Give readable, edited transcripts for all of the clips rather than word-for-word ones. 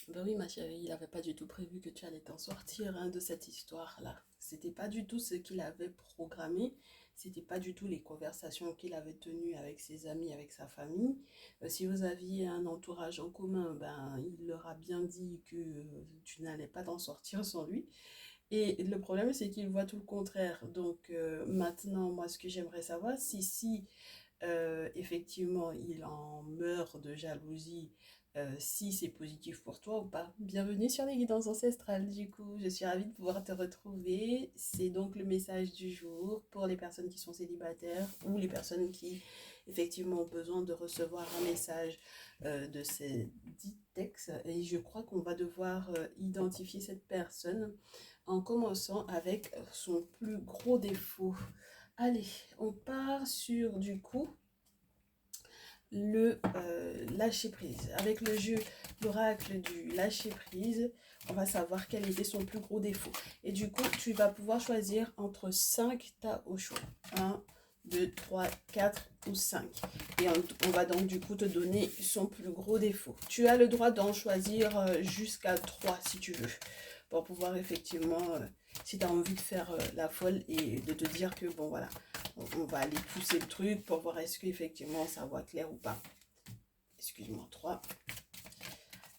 Ben oui, ma chérie, il n'avait pas du tout prévu que tu allais t'en sortir hein, de cette histoire-là. C'était pas du tout ce qu'il avait programmé. C'était pas du tout les conversations qu'il avait tenues avec ses amis, avec sa famille. Si vous aviez un entourage en commun, ben il leur a bien dit que tu n'allais pas t'en sortir sans lui. Et le problème, c'est qu'il voit tout le contraire. Donc maintenant, moi, ce que j'aimerais savoir, si effectivement il en meurt de jalousie, si c'est positif pour toi ou pas. Bienvenue sur les guidances ancestrales, du coup, je suis ravie de pouvoir te retrouver. C'est donc le message du jour pour les personnes qui sont célibataires ou les personnes qui effectivement ont besoin de recevoir un message de ces dix textes. Et je crois qu'on va devoir identifier cette personne en commençant avec son plus gros défaut. Allez, on part sur du coup le lâcher prise. Avec le jeu l'oracle du lâcher prise, on va savoir quel était son plus gros défaut. Et du coup, tu vas pouvoir choisir entre 5 tas au choix. 1, 2, 3, 4 ou 5. Et on va donc du coup te donner son plus gros défaut. Tu as le droit d'en choisir jusqu'à 3 si tu veux. Pour pouvoir effectivement, si tu as envie de faire la folle et de te dire que bon voilà, on va aller pousser le truc pour voir est-ce qu'effectivement ça voit clair ou pas. Excuse-moi, 3.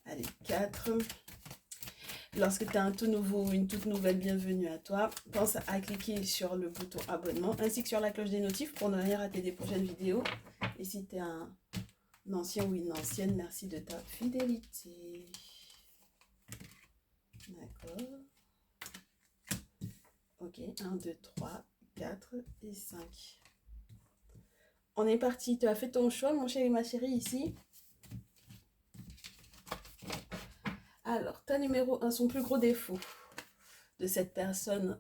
Allez, 4. Lorsque tu as un tout nouveau ou une toute nouvelle bienvenue à toi, pense à cliquer sur le bouton abonnement ainsi que sur la cloche des notifs pour ne rien rater des prochaines vidéos. Et si tu es un ancien ou une ancienne, merci de ta fidélité. D'accord. Ok, 1, 2, 3, 4 et 5. On est parti. Tu as fait ton choix, mon chéri, ma chérie, ici. Alors, ta numéro 1, son plus gros défaut de cette personne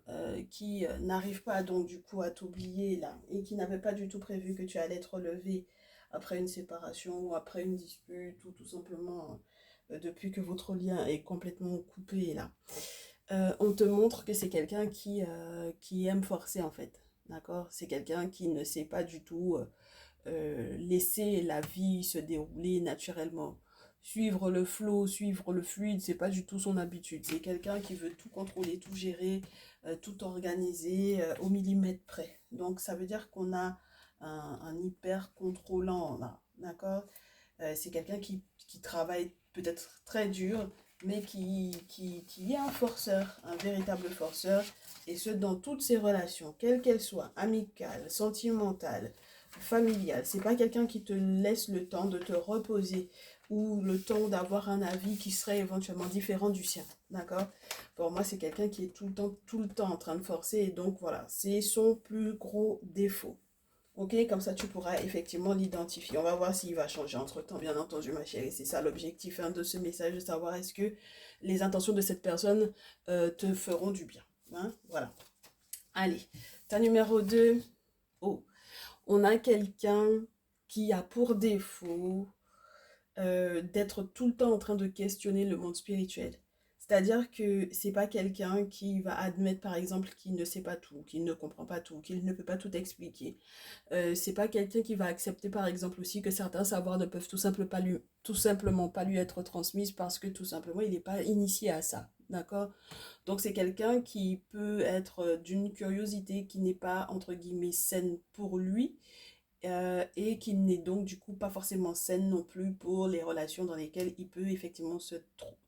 qui n'arrive pas donc du coup à t'oublier là et qui n'avait pas du tout prévu que tu allais te relever après une séparation ou après une dispute ou tout simplement depuis que votre lien est complètement coupé là. On te montre que c'est quelqu'un qui aime forcer en fait. D'accord. C'est quelqu'un qui ne sait pas du tout laisser la vie se dérouler naturellement. Suivre le flow, suivre le fluide, c'est pas du tout son habitude. C'est quelqu'un qui veut tout contrôler, tout gérer, tout organiser au millimètre près. Donc ça veut dire qu'on a un hyper contrôlant là, d'accord. C'est quelqu'un qui travaille peut-être très dur, mais qui est un forceur, un véritable forceur, et ce dans toutes ses relations, quelles qu'elles soient, amicales, sentimentales, familiale. C'est pas quelqu'un qui te laisse le temps de te reposer ou le temps d'avoir un avis qui serait éventuellement différent du sien. D'accord. Pour moi, c'est quelqu'un qui est tout le temps en train de forcer. Et donc, voilà, c'est son plus gros défaut. Ok, comme ça, tu pourras effectivement l'identifier. On va voir s'il va changer entre-temps, bien entendu, ma chérie. C'est ça l'objectif hein, de ce message, de savoir est-ce que les intentions de cette personne te feront du bien. Hein, voilà. Allez, ta numéro 2. Oh, on a quelqu'un qui a pour défaut d'être tout le temps en train de questionner le monde spirituel. C'est-à-dire que c'est pas quelqu'un qui va admettre par exemple qu'il ne sait pas tout, qu'il ne comprend pas tout, qu'il ne peut pas tout expliquer. C'est pas quelqu'un qui va accepter par exemple aussi que certains savoirs ne peuvent tout simplement pas lui être transmis parce que tout simplement il n'est pas initié à ça. D'accord. Donc c'est quelqu'un qui peut être d'une curiosité qui n'est pas entre guillemets saine pour lui et qui n'est donc du coup pas forcément saine non plus pour les relations dans lesquelles il peut effectivement se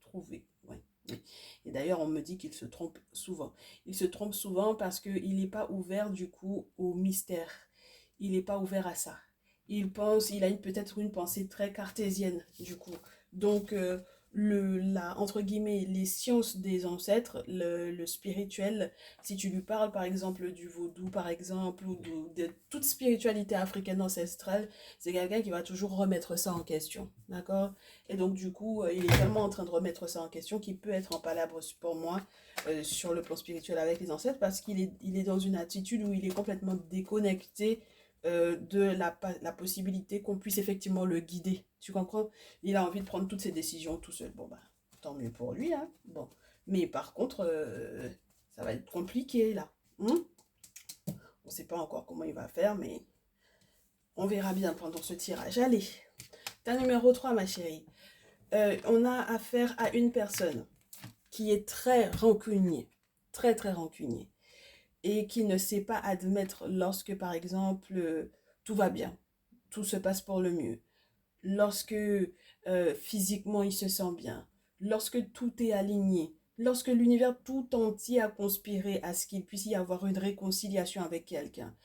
trouver. Ouais. Oui. Et d'ailleurs, on me dit qu'il se trompe souvent. Il se trompe souvent parce qu'il n'est pas ouvert du coup au mystère. Il n'est pas ouvert à ça. Il a peut-être une pensée très cartésienne du coup. Donc, entre guillemets, les sciences des ancêtres, le spirituel, si tu lui parles par exemple du vaudou par exemple, ou de toute spiritualité africaine ancestrale, c'est quelqu'un qui va toujours remettre ça en question, d'accord. Et donc du coup, il est tellement en train de remettre ça en question qu'il peut être en palabre pour moi sur le plan spirituel avec les ancêtres parce il est dans une attitude où il est complètement déconnecté de la possibilité qu'on puisse effectivement le guider. Tu comprends? Il a envie de prendre toutes ses décisions tout seul. Bon, bah, tant mieux pour lui, hein. Bon. Mais par contre, ça va être compliqué, là. On ne sait pas encore comment il va faire, mais on verra bien pendant ce tirage. Allez, ta numéro 3 ma chérie. On a affaire à une personne qui est très rancunier, très très rancunier, et qui ne sait pas admettre lorsque, par exemple, tout va bien, tout se passe pour le mieux, lorsque physiquement il se sent bien, lorsque tout est aligné, lorsque l'univers tout entier a conspiré à ce qu'il puisse y avoir une réconciliation avec quelqu'un,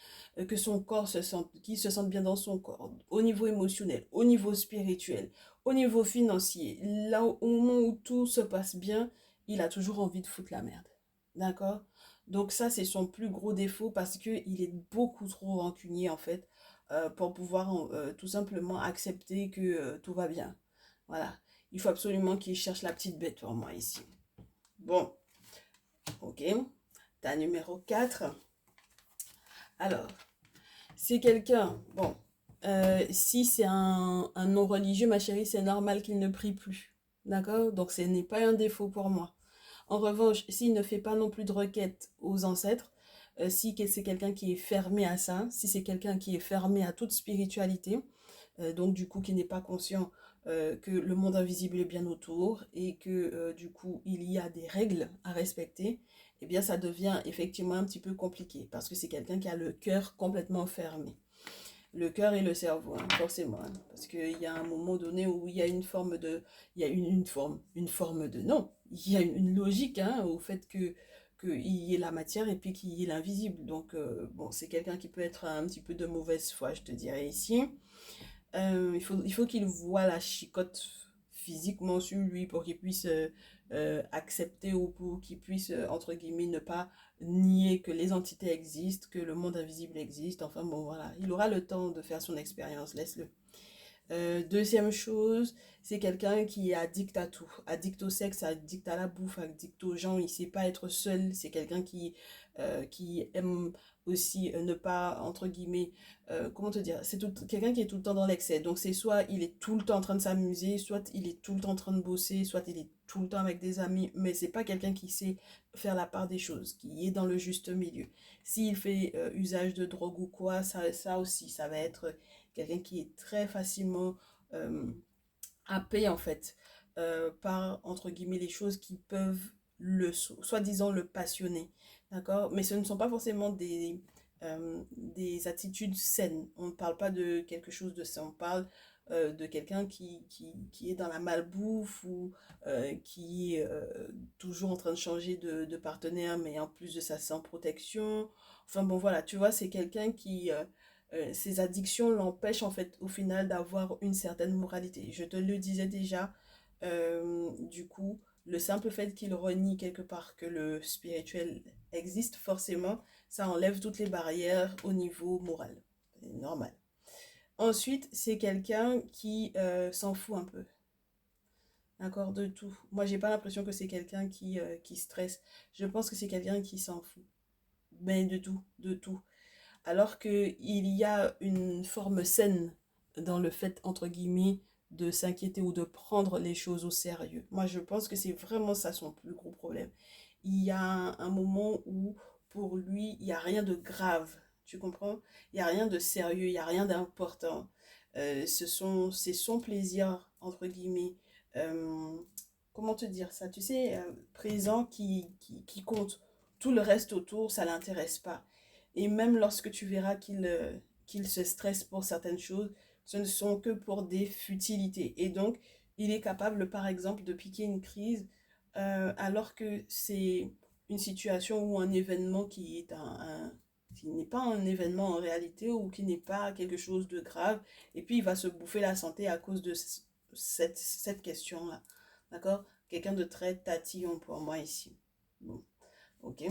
que son corps se sente, qu'il se sente bien dans son corps, au niveau émotionnel, au niveau spirituel, au niveau financier, là au moment où tout se passe bien, il a toujours envie de foutre la merde. D'accord? Donc ça, c'est son plus gros défaut parce qu'il est beaucoup trop rancunier en fait pour pouvoir tout simplement accepter que tout va bien. Voilà. Il faut absolument qu'il cherche la petite bête pour moi ici. Bon, ok. T'as numéro 4. Alors, c'est quelqu'un, bon, si c'est un non-religieux, ma chérie, c'est normal qu'il ne prie plus. D'accord? Donc ce n'est pas un défaut pour moi. En revanche, s'il ne fait pas non plus de requêtes aux ancêtres, si c'est quelqu'un qui est fermé à ça, si c'est quelqu'un qui est fermé à toute spiritualité, donc du coup qui n'est pas conscient que le monde invisible est bien autour et que du coup il y a des règles à respecter, eh bien ça devient effectivement un petit peu compliqué parce que c'est quelqu'un qui a le cœur complètement fermé. Le cœur et le cerveau, hein, forcément, hein, parce qu'il y a un moment donné où il y a une forme de, il y a une forme de, non, il y a une logique hein, au fait que qu'il y ait la matière et puis qu'il y ait l'invisible. Donc, bon, c'est quelqu'un qui peut être un petit peu de mauvaise foi, je te dirais ici. Il faut qu'il voit la chicotte physiquement sur lui pour qu'il puisse accepter ou pour qu'il puisse, entre guillemets, ne pas nier que les entités existent, que le monde invisible existe. Enfin bon, voilà, il aura le temps de faire son expérience, laisse-le. Deuxième chose, c'est quelqu'un qui est addict à tout, addict au sexe, addict à la bouffe, addict aux gens, il sait pas être seul, c'est quelqu'un qui aime aussi ne pas, entre guillemets, comment te dire, c'est quelqu'un qui est tout le temps dans l'excès, donc c'est soit il est tout le temps en train de s'amuser, soit il est tout le temps en train de bosser, soit il est tout le temps avec des amis, mais c'est pas quelqu'un qui sait faire la part des choses, qui est dans le juste milieu. S'il fait usage de drogue ou quoi, ça aussi, ça va être quelqu'un qui est très facilement euh, happé en fait par entre guillemets les choses qui peuvent le soi-disant le passionner, d'accord, mais ce ne sont pas forcément des attitudes saines. On ne parle pas de quelque chose de ça, on parle de quelqu'un qui est dans la malbouffe ou qui est toujours en train de changer de partenaire, mais en plus de ça sans protection. Enfin bon voilà, tu vois, c'est quelqu'un qui ces addictions l'empêchent en fait au final d'avoir une certaine moralité. Je te le disais déjà, du coup, le simple fait qu'il renie quelque part que le spirituel existe, forcément, ça enlève toutes les barrières au niveau moral. C'est normal. Ensuite, c'est quelqu'un qui s'en fout un peu, d'accord, de tout. Moi, j'ai pas l'impression que c'est quelqu'un qui stresse. Je pense que c'est quelqu'un qui s'en fout. Mais de tout, de tout. Alors qu'il y a une forme saine dans le fait, entre guillemets, de s'inquiéter ou de prendre les choses au sérieux. Moi, je pense que c'est vraiment ça son plus gros problème. Il y a un moment où, pour lui, il n'y a rien de grave. Tu comprends? Il n'y a rien de sérieux, il n'y a rien d'important. C'est son plaisir, entre guillemets. euh, Comment te dire ça? Tu sais, présent qui compte. Tout le reste autour, ça l'intéresse pas. Et même lorsque tu verras qu'il se stresse pour certaines choses, ce ne sont que pour des futilités. Et donc, il est capable, par exemple, de piquer une crise alors que c'est une situation ou un événement qui est qui n'est pas un événement en réalité ou qui n'est pas quelque chose de grave. Et puis, il va se bouffer la santé à cause de cette question-là. D'accord? Quelqu'un de très tatillon pour moi ici. Bon, ok.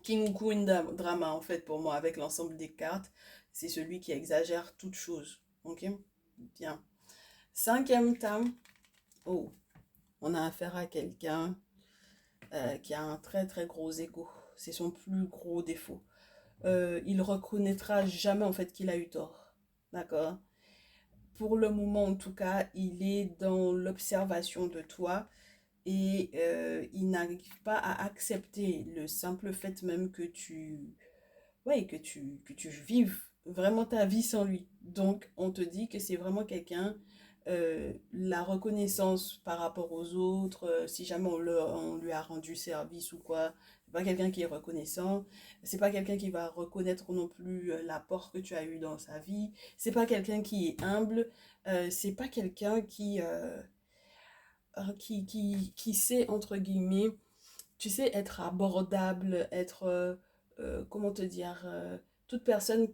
King Queen Drama, en fait, pour moi, avec l'ensemble des cartes, c'est celui qui exagère toute chose. Ok? Bien. Cinquième thème. Oh, on a affaire à quelqu'un qui a un très très gros ego. C'est son plus gros défaut. Il reconnaîtra jamais en fait qu'il a eu tort. D'accord? Pour le moment, en tout cas, il est dans l'observation de toi et il n'arrive pas à accepter le simple fait même que ouais, que tu vives vraiment ta vie sans lui. Donc, on te dit que c'est vraiment quelqu'un la reconnaissance par rapport aux autres, si jamais on lui a rendu service ou quoi. C'est pas quelqu'un qui est reconnaissant. C'est pas quelqu'un qui va reconnaître non plus l'apport que tu as eu dans sa vie. C'est pas quelqu'un qui est humble. C'est pas quelqu'un qui sait, entre guillemets, tu sais, être abordable, être, comment te dire, toute personne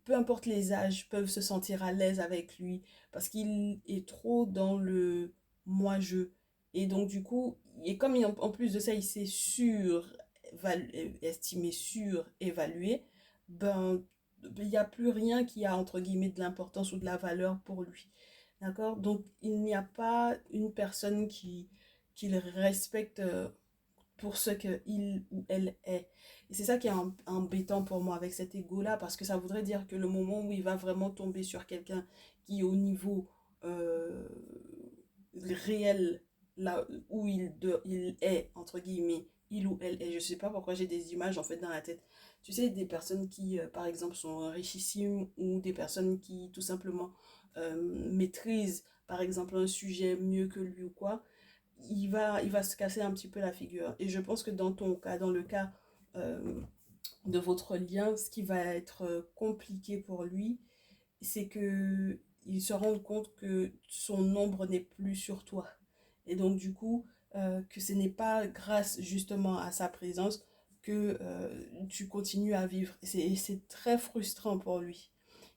peu importe les âges, peuvent se sentir à l'aise avec lui parce qu'il est trop dans le moi-je. Et donc, du coup, et comme en plus de ça, il s'est estimé, surévalué, ben, il n'y a plus rien qui a, entre guillemets, de l'importance ou de la valeur pour lui. D'accord? Donc, il n'y a pas une personne qu'il respecte pour ce qu'il ou elle est. Et c'est ça qui est embêtant pour moi avec cet ego-là, parce que ça voudrait dire que le moment où il va vraiment tomber sur quelqu'un qui est au niveau euh, réel, là où il est, entre guillemets, il ou elle est, je sais pas pourquoi j'ai des images en fait dans la tête. Tu sais, des personnes qui, par exemple, sont richissimes ou des personnes qui, tout simplement, maîtrisent, par exemple, un sujet mieux que lui ou quoi, il va se casser un petit peu la figure. Et je pense que dans ton cas, dans le cas euh, de votre lien, ce qui va être compliqué pour lui, c'est que il se rende compte que son ombre n'est plus sur toi. Et donc, du coup, que ce n'est pas grâce justement à sa présence que tu continues à vivre. C'est très frustrant pour lui.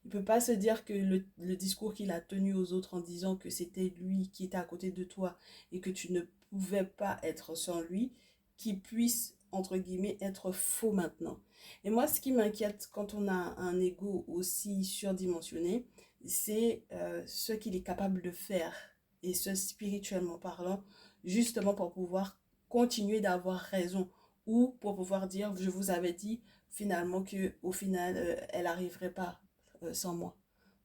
Il ne peut pas se dire que le discours qu'il a tenu aux autres en disant que c'était lui qui était à côté de toi et que tu ne pouvais pas être sans lui, qu'il puisse, entre guillemets, être faux maintenant. Et moi, ce qui m'inquiète quand on a un ego aussi surdimensionné, c'est ce qu'il est capable de faire, et ce spirituellement parlant, justement pour pouvoir continuer d'avoir raison, ou pour pouvoir dire, je vous avais dit finalement que au final, elle n'arriverait pas sans moi.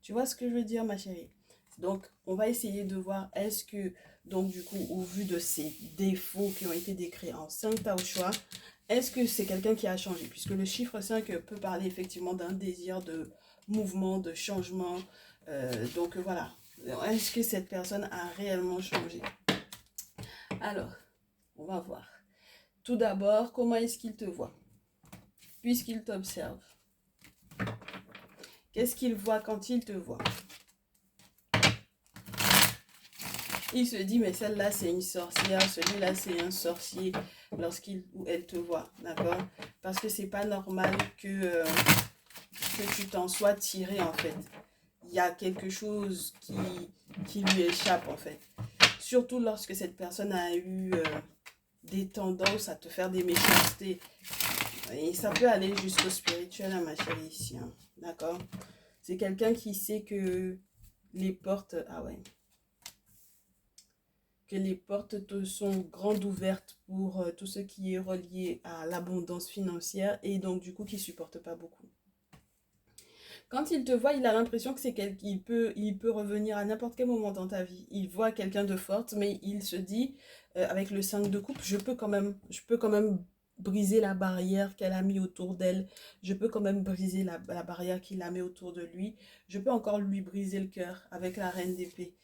Tu vois ce que je veux dire, ma chérie? Donc, on va essayer de voir est-ce que, donc du coup, au vu de ces défauts qui ont été décrits en 5 Tao Choix, est-ce que c'est quelqu'un qui a changé? Puisque le chiffre 5 peut parler effectivement d'un désir de mouvement, de changement. Donc voilà. Est-ce que cette personne a réellement changé? Alors, on va voir. Tout d'abord, comment est-ce qu'il te voit? Puisqu'il t'observe. Qu'est-ce qu'il voit quand il te voit? Il se dit, mais celle-là, c'est une sorcière, celui-là, c'est un sorcier lorsqu'il ou elle te voit, d'accord? Parce que c'est pas normal que tu t'en sois tiré, en fait. Il y a quelque chose qui lui échappe, en fait. Surtout lorsque cette personne a eu des tendances à te faire des méchancetés. Et ça peut aller jusqu'au spirituel, hein, ma chérie, ici, hein, d'accord? C'est quelqu'un qui sait que les portes... Ah ouais. Que les portes te sont grandes ouvertes pour tout ce qui est relié à l'abondance financière et donc du coup qui supporte pas beaucoup. Quand il te voit, il a l'impression que c'est il peut revenir à n'importe quel moment dans ta vie. Il voit quelqu'un de forte, mais il se dit, avec le 5 de coupe, je peux quand même briser la barrière qu'elle a mis autour d'elle. Je peux quand même briser la barrière qu'il a mis autour de lui. Je peux encore lui briser le cœur avec la reine d'épée.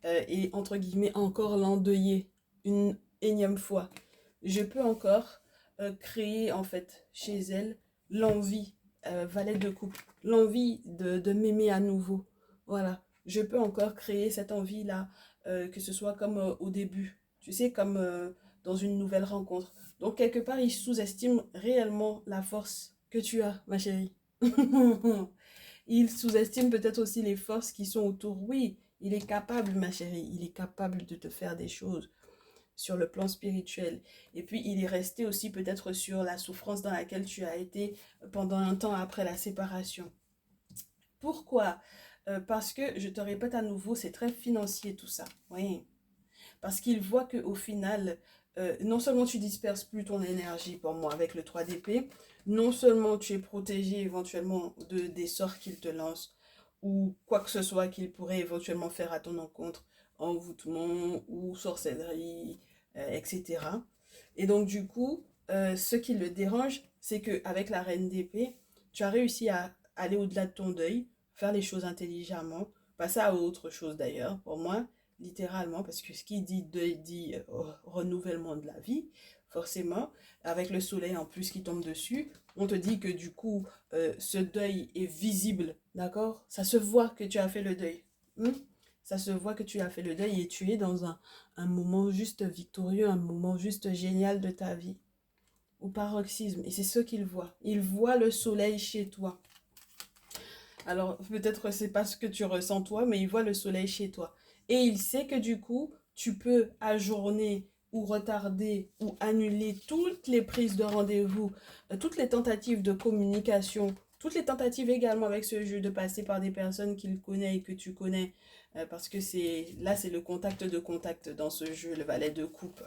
Et entre guillemets, encore l'endeuiller une énième fois. Je peux encore créer en fait chez elle l'envie, valet de coupe, l'envie de m'aimer à nouveau. Voilà, je peux encore créer cette envie-là, que ce soit comme au début, tu sais, comme dans une nouvelle rencontre. Donc quelque part, il sous-estime réellement la force que tu as, ma chérie. Il sous-estime peut-être aussi les forces qui sont autour. Oui, il est capable, ma chérie, il est capable de te faire des choses sur le plan spirituel. Et puis, il est resté aussi peut-être sur la souffrance dans laquelle tu as été pendant un temps après la séparation. Pourquoi? Parce que, je te répète à nouveau, c'est très financier tout ça. Oui. Parce qu'il voit qu'au final, non seulement tu disperses plus ton énergie pour moi avec le 3 d'épée, non seulement tu es protégé éventuellement des sorts qu'il te lance ou quoi que ce soit qu'il pourrait éventuellement faire à ton encontre, envoûtement ou sorcellerie, etc. Et donc du coup, ce qui le dérange, c'est qu'avec la reine d'épée, tu as réussi à aller au-delà de ton deuil, faire les choses intelligemment, passer à autre chose d'ailleurs, pour moi, littéralement, parce que ce qui dit deuil dit renouvellement de la vie, forcément, avec le soleil en plus qui tombe dessus, on te dit que du coup, ce deuil est visible, d'accord? Ça se voit que tu as fait le deuil. Hmm? Ça se voit que tu as fait le deuil et tu es dans un moment juste victorieux, un moment juste génial de ta vie, au paroxysme. Et c'est ce qu'il voit. Il voit le soleil chez toi. Alors, peut-être c'est pas ce que tu ressens toi, mais il voit le soleil chez toi. Et il sait que du coup, tu peux ajourner ou retarder ou annuler toutes les prises de rendez-vous, toutes les tentatives de communication, toutes les tentatives également avec ce jeu de passer par des personnes qu'il connaît et que tu connais, parce que c'est le contact de contact dans ce jeu, le valet de coupe.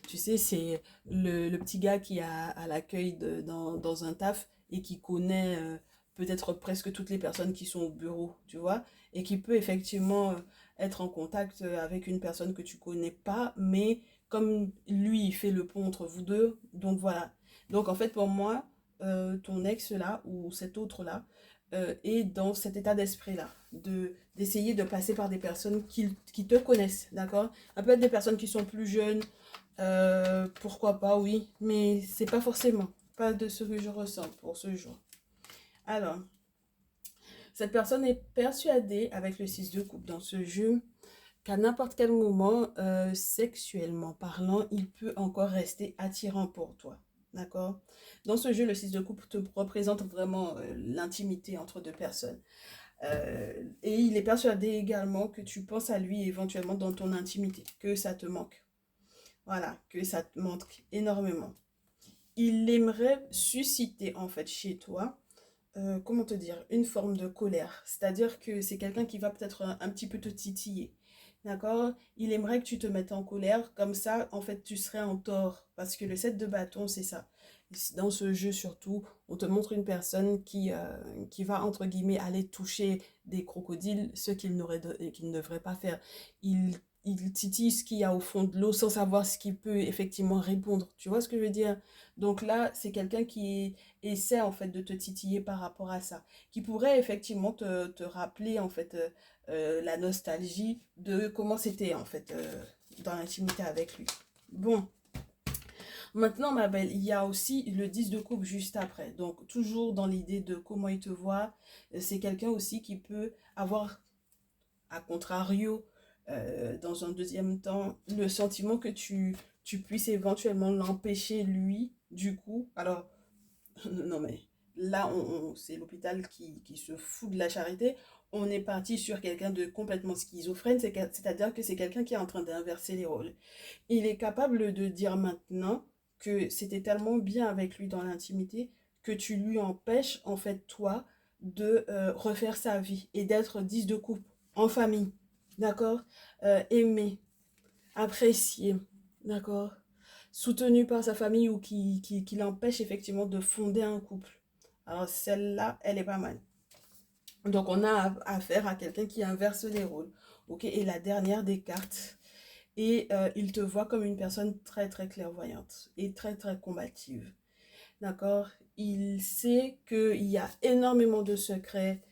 Tu sais, c'est le petit gars qui a à l'accueil dans un taf et qui connaît peut-être presque toutes les personnes qui sont au bureau, tu vois, et qui peut effectivement être en contact avec une personne que tu connais pas, mais comme lui, il fait le pont entre vous deux, donc voilà. Donc en fait, pour moi, ton ex là, ou cet autre là, est dans cet état d'esprit-là, d'essayer de passer par des personnes qui te connaissent, d'accord? Ça peut être des personnes qui sont plus jeunes, pourquoi pas, oui, mais c'est pas forcément, pas de ce que je ressens pour ce jour. Alors, cette personne est persuadée, avec le 6 de coupe dans ce jeu, qu'à n'importe quel moment, sexuellement parlant, il peut encore rester attirant pour toi. D'accord? Dans ce jeu, le 6 de coupe te représente vraiment l'intimité entre deux personnes. Et il est persuadé également que tu penses à lui éventuellement dans ton intimité, que ça te manque. Voilà, que ça te manque énormément. Il aimerait susciter en fait chez toi, comment te dire, une forme de colère. C'est-à-dire que c'est quelqu'un qui va peut-être un petit peu te titiller. D'accord? Il aimerait que tu te mettes en colère, comme ça, en fait, tu serais en tort. Parce que le 7 de bâton, c'est ça. Dans ce jeu, surtout, on te montre une personne qui va, entre guillemets, aller toucher des crocodiles, ce qu'il ne devrait pas faire. Il titille ce qu'il y a au fond de l'eau sans savoir ce qu'il peut effectivement répondre. Tu vois ce que je veux dire? Donc là, c'est quelqu'un qui essaie en fait de te titiller par rapport à ça, qui pourrait effectivement te rappeler en fait la nostalgie de comment c'était en fait dans l'intimité avec lui. Bon, maintenant ma belle, il y a aussi le 10 de coupe juste après. Donc toujours dans l'idée de comment il te voit, c'est quelqu'un aussi qui peut avoir, à contrario, dans un deuxième temps, le sentiment que tu puisses éventuellement l'empêcher lui, du coup. Alors, non mais là, c'est l'hôpital qui se fout de la charité. On est parti sur quelqu'un de complètement schizophrène, c'est-à-dire que c'est quelqu'un qui est en train d'inverser les rôles. Il est capable de dire maintenant que c'était tellement bien avec lui dans l'intimité que tu lui empêches, en fait, toi, de refaire sa vie et d'être 10 de couple en famille, d'accord? Aimé, apprécié, d'accord? Soutenu par sa famille ou qui l'empêche effectivement de fonder un couple. Alors celle-là, elle est pas mal. Donc on a affaire à quelqu'un qui inverse les rôles. Ok, et la dernière des cartes. Et il te voit comme une personne très très clairvoyante et très très combative. D'accord? Il sait qu'il y a énormément de secrets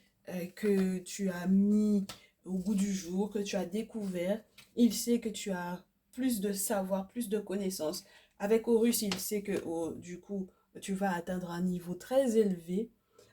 que tu as mis au goût du jour, que tu as découvert. Il sait que tu as plus de savoir, plus de connaissances. Avec Horus, il sait que du coup, tu vas atteindre un niveau très élevé.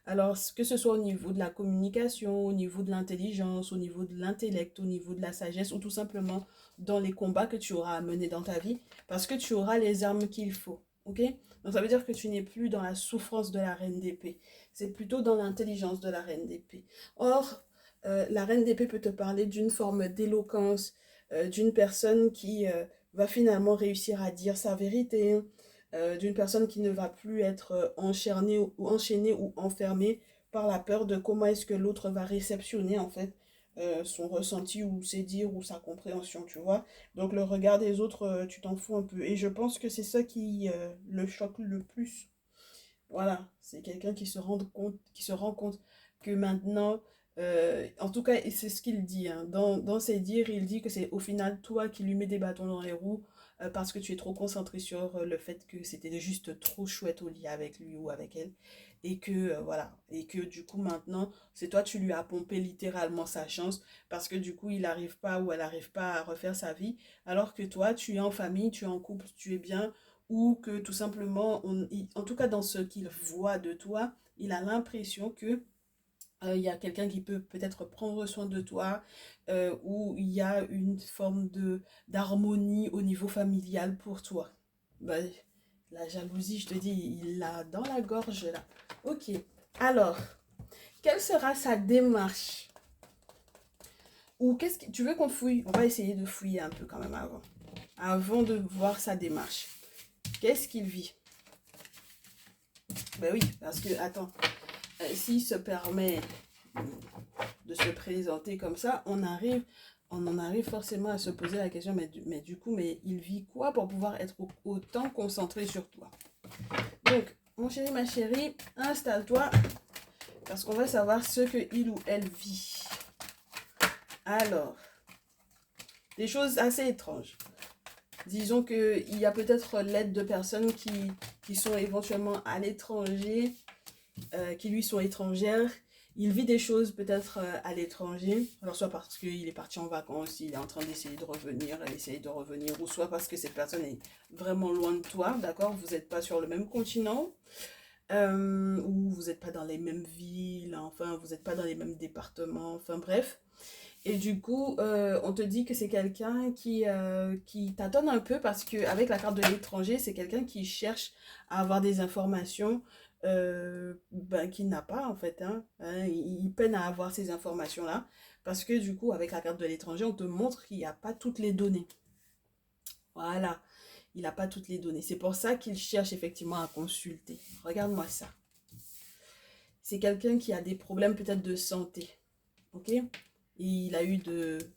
Alors, que ce soit au niveau de la communication, au niveau de l'intelligence, au niveau de l'intellect, au niveau de la sagesse, ou tout simplement dans les combats que tu auras à mener dans ta vie, parce que tu auras les armes qu'il faut. Ok? Donc ça veut dire que tu n'es plus dans la souffrance de la reine d'épée. C'est plutôt dans l'intelligence de la reine d'épée. Or, la reine d'épée peut te parler d'une forme d'éloquence, d'une personne qui va finalement réussir à dire sa vérité, d'une personne qui ne va plus être enchaînée ou enfermée par la peur de comment est-ce que l'autre va réceptionner en fait son ressenti ou ses dires ou sa compréhension, tu vois. Donc le regard des autres, tu t'en fous un peu. Et je pense que c'est ça qui le choque le plus. Voilà, c'est quelqu'un qui se rend compte que maintenant, en tout cas, et c'est ce qu'il dit, hein, dans ses dires, il dit que c'est au final toi qui lui mets des bâtons dans les roues, parce que tu es trop concentré sur le fait que c'était juste trop chouette au lit avec lui ou avec elle. Et que, voilà, et que du coup maintenant, c'est toi, tu lui as pompé littéralement sa chance parce que du coup, il n'arrive pas ou elle n'arrive pas à refaire sa vie, alors que toi, tu es en famille, tu es en couple, tu es bien, ou que tout simplement, en tout cas dans ce qu'il voit de toi, il a l'impression que il y a quelqu'un qui peut peut-être prendre soin de toi, ou il y a une forme de d'harmonie au niveau familial pour toi. Ben, la jalousie, je te dis, il l'a dans la gorge là. Ok, alors, quelle sera sa démarche? Ou qu'est-ce que tu veux qu'on fouille? On va essayer de fouiller un peu quand même avant de voir sa démarche. Qu'est-ce qu'il vit? Ben oui, parce que, attends, s'il se permet de se présenter comme ça, on en arrive forcément à se poser la question, mais du coup, mais il vit quoi pour pouvoir être autant concentré sur toi? Donc, mon chéri, ma chérie, installe-toi, parce qu'on va savoir ce que il ou elle vit. Alors, des choses assez étranges. Disons qu'il y a peut-être l'aide de personnes qui sont éventuellement à l'étranger, qui lui sont étrangères. Il vit des choses peut-être à l'étranger, alors soit parce qu'il est parti en vacances, il est en train d'essayer de revenir, elle essaye de revenir, ou soit parce que cette personne est vraiment loin de toi, d'accord? Vous n'êtes pas sur le même continent, ou vous n'êtes pas dans les mêmes villes, enfin, vous n'êtes pas dans les mêmes départements, enfin bref. Et du coup, on te dit que c'est quelqu'un qui t'attend un peu parce qu'avec la carte de l'étranger, c'est quelqu'un qui cherche à avoir des informations ben, qu'il n'a pas en fait. Il peine à avoir ces informations-là parce que du coup, avec la carte de l'étranger, on te montre qu'il n'y a pas toutes les données. Voilà, il n'a pas toutes les données. C'est pour ça qu'il cherche effectivement à consulter. Regarde-moi ça. C'est quelqu'un qui a des problèmes peut-être de santé. Ok? Et il a eu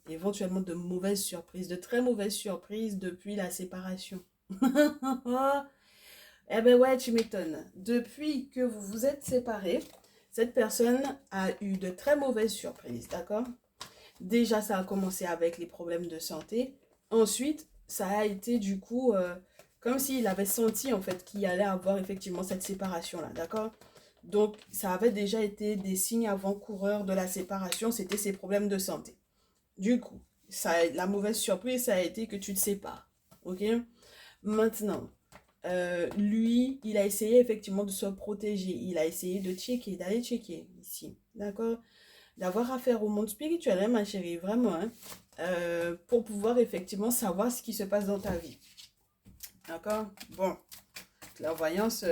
éventuellement de mauvaises surprises, de très mauvaises surprises depuis la séparation. Eh ben ouais, tu m'étonnes. Depuis que vous vous êtes séparés, cette personne a eu de très mauvaises surprises, d'accord? Déjà, ça a commencé avec les problèmes de santé. Ensuite, ça a été du coup comme s'il avait senti en fait qu'il allait avoir effectivement cette séparation-là, d'accord? Donc, ça avait déjà été des signes avant-coureurs de la séparation, c'était ses problèmes de santé. Du coup, la mauvaise surprise, ça a été que tu te sépares. Ok? Maintenant, lui, il a essayé effectivement de se protéger. Il a essayé de checker, d'aller checker ici. D'accord? D'avoir affaire au monde spirituel, hein, ma chérie, vraiment. Hein, pour pouvoir effectivement savoir ce qui se passe dans ta vie. D'accord? Bon, clairvoyance,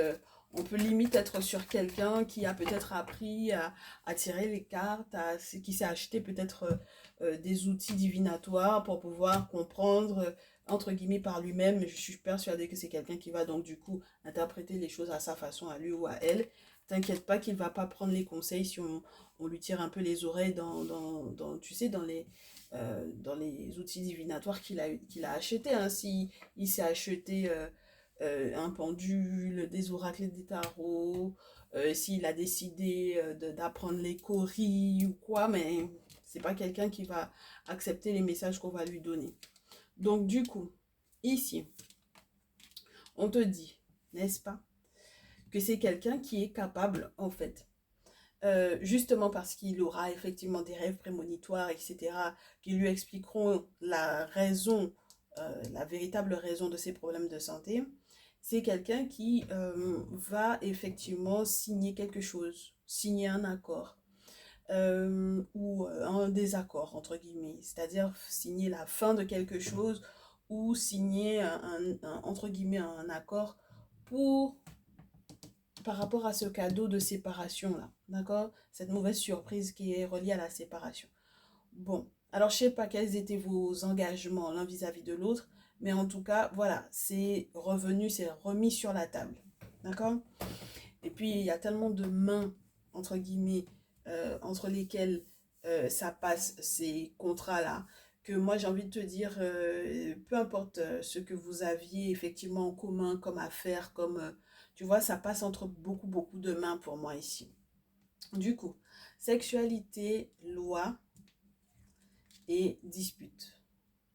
on peut limite être sur quelqu'un qui a peut-être appris à tirer les cartes, qui s'est acheté peut-être des outils divinatoires pour pouvoir comprendre, entre guillemets, par lui-même. Je suis persuadée que c'est quelqu'un qui va donc du coup interpréter les choses à sa façon, à lui ou à elle. T'inquiète pas qu'il ne va pas prendre les conseils si on lui tire un peu les oreilles tu sais, dans les outils divinatoires qu'il a achetés. Hein. Si il s'est acheté un pendule, des oracles des tarots, s'il a décidé d'apprendre les choris ou quoi, mais c'est pas quelqu'un qui va accepter les messages qu'on va lui donner. Donc du coup, ici, on te dit, n'est-ce pas, que c'est quelqu'un qui est capable, en fait, justement parce qu'il aura effectivement des rêves prémonitoires, etc., qui lui expliqueront la raison, la véritable raison de ses problèmes de santé. C'est quelqu'un qui va effectivement signer quelque chose, signer un accord ou un désaccord, entre guillemets, c'est-à-dire signer la fin de quelque chose ou signer entre guillemets un accord pour par rapport à ce cadeau de séparation-là, d'accord? Cette mauvaise surprise qui est reliée à la séparation. Bon, alors je sais pas quels étaient vos engagements l'un vis-à-vis de l'autre, mais en tout cas, voilà, c'est revenu, c'est remis sur la table, d'accord? Et puis, il y a tellement de mains, entre guillemets, entre lesquelles ça passe ces contrats-là, que moi j'ai envie de te dire, peu importe ce que vous aviez effectivement en commun comme affaire, comme, tu vois, ça passe entre beaucoup, beaucoup de mains pour moi ici. Du coup, sexualité, loi et dispute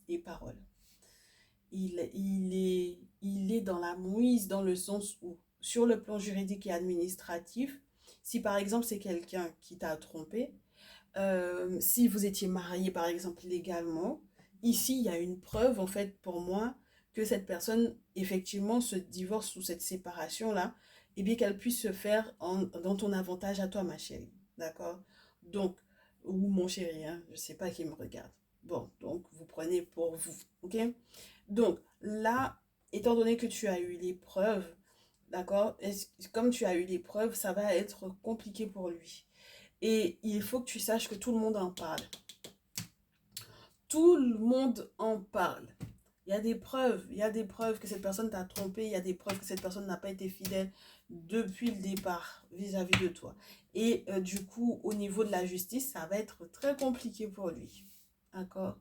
et parole. il est dans la mouise dans le sens où, sur le plan juridique et administratif, si par exemple c'est quelqu'un qui t'a trompé, si vous étiez marié par exemple légalement, ici il y a une preuve en fait pour moi que cette personne effectivement se divorce ou cette séparation là, et bien qu'elle puisse se faire dans ton avantage à toi ma chérie, d'accord? Donc, ou mon chéri, hein, je sais pas qui me regarde. Bon, donc vous prenez pour vous, ok? Donc là, étant donné que tu as eu les preuves, d'accord, comme tu as eu les preuves, ça va être compliqué pour lui. Et il faut que tu saches que tout le monde en parle. Tout le monde en parle. Il y a des preuves que cette personne t'a trompé, il y a des preuves que cette personne n'a pas été fidèle depuis le départ vis-à-vis de toi. Et du coup, au niveau de la justice, ça va être très compliqué pour lui. D'accord?